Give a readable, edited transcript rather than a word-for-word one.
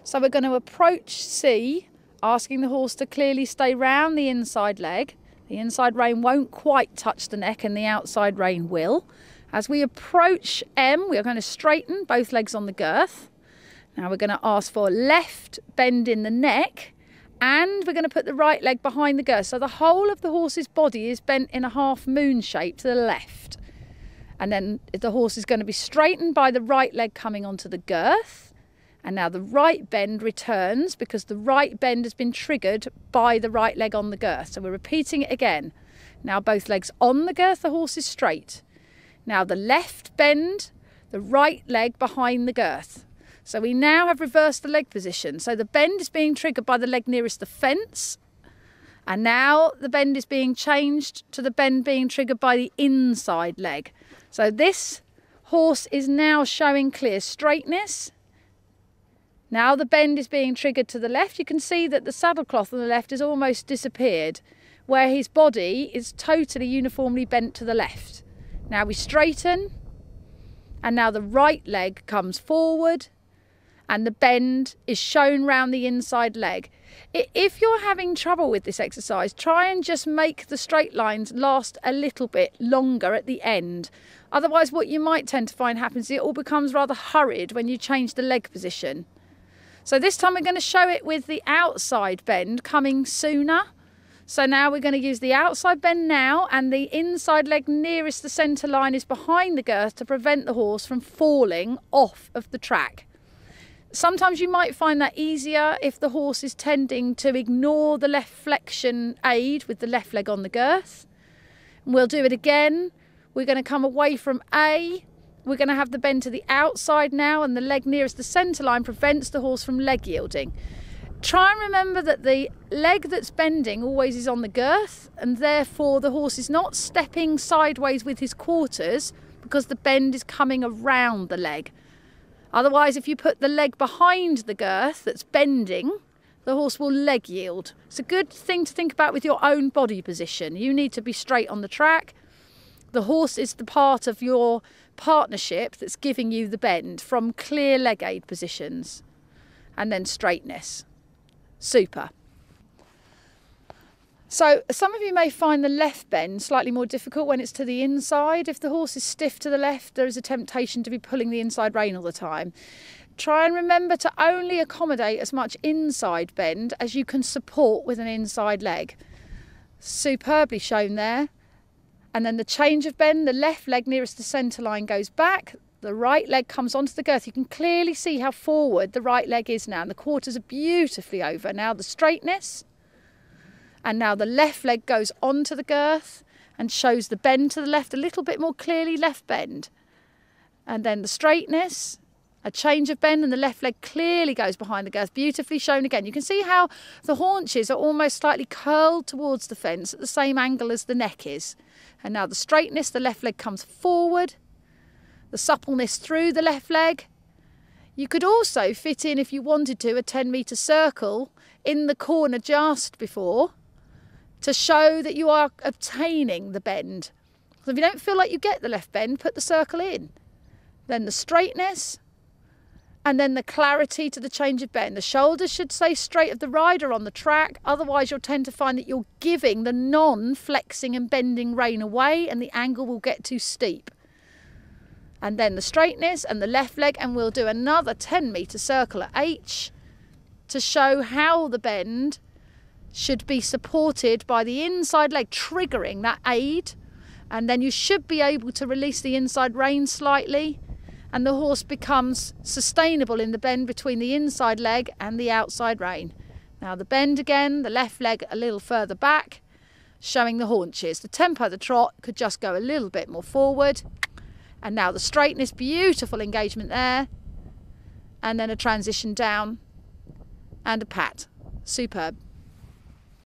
So we're going to approach C, asking the horse to clearly stay round the inside leg. The inside rein won't quite touch the neck and the outside rein will. As we approach M, we are going to straighten both legs on the girth. Now we're going to ask for left bend in the neck, and we're going to put the right leg behind the girth. So the whole of the horse's body is bent in a half moon shape to the left. And then the horse is going to be straightened by the right leg coming onto the girth. And now the right bend returns because the right bend has been triggered by the right leg on the girth. So we're repeating it again. Now both legs on the girth, the horse is straight. Now the left bend, the right leg behind the girth. So we now have reversed the leg position. So the bend is being triggered by the leg nearest the fence. And now the bend is being changed to the bend being triggered by the inside leg. So this horse is now showing clear straightness. Now the bend is being triggered to the left. You can see that the saddle cloth on the left has almost disappeared, where his body is totally uniformly bent to the left. Now we straighten, and now the right leg comes forward, and the bend is shown round the inside leg. If you're having trouble with this exercise, try and just make the straight lines last a little bit longer at the end. Otherwise, what you might tend to find happens is it all becomes rather hurried when you change the leg position. So this time we're going to show it with the outside bend coming sooner. So now we're going to use the outside bend now, and the inside leg nearest the centre line is behind the girth to prevent the horse from falling off of the track. Sometimes you might find that easier if the horse is tending to ignore the left flexion aid with the left leg on the girth. And we'll do it again. We're going to come away from A. We're going to have the bend to the outside now, and the leg nearest the centre line prevents the horse from leg yielding. Try and remember that the leg that's bending always is on the girth, and therefore the horse is not stepping sideways with his quarters because the bend is coming around the leg. Otherwise, if you put the leg behind the girth that's bending, the horse will leg yield. It's a good thing to think about with your own body position. You need to be straight on the track. The horse is the part of your partnership that's giving you the bend from clear leg aid positions. And then straightness. Super. So some of you may find the left bend slightly more difficult when it's to the inside. If the horse is stiff to the left, there is a temptation to be pulling the inside rein all the time. Try and remember to only accommodate as much inside bend as you can support with an inside leg. Superbly shown there. And then the change of bend, the left leg nearest the centre line goes back. The right leg comes onto the girth. You can clearly see how forward the right leg is now. And the quarters are beautifully over. Now the straightness. And now the left leg goes onto the girth and shows the bend to the left a little bit more clearly, left bend. And then the straightness, a change of bend, and the left leg clearly goes behind the girth, beautifully shown again. You can see how the haunches are almost slightly curled towards the fence at the same angle as the neck is. And now the straightness, the left leg comes forward, the suppleness through the left leg. You could also fit in, if you wanted to, a 10-metre circle in the corner just before to show that you are obtaining the bend. So if you don't feel like you get the left bend, put the circle in. Then the straightness, and then the clarity to the change of bend. The shoulders should stay straight of the rider on the track, otherwise you'll tend to find that you're giving the non-flexing and bending rein away and the angle will get too steep. And then the straightness and the left leg, and we'll do another 10-metre circle at H to show how the bend should be supported by the inside leg triggering that aid, and then you should be able to release the inside rein slightly, and the horse becomes sustainable in the bend between the inside leg and the outside rein. Now the bend again, the left leg a little further back, showing the haunches. The tempo of the trot could just go a little bit more forward, and now the straightness, beautiful engagement there, and then a transition down and a pat. Superb.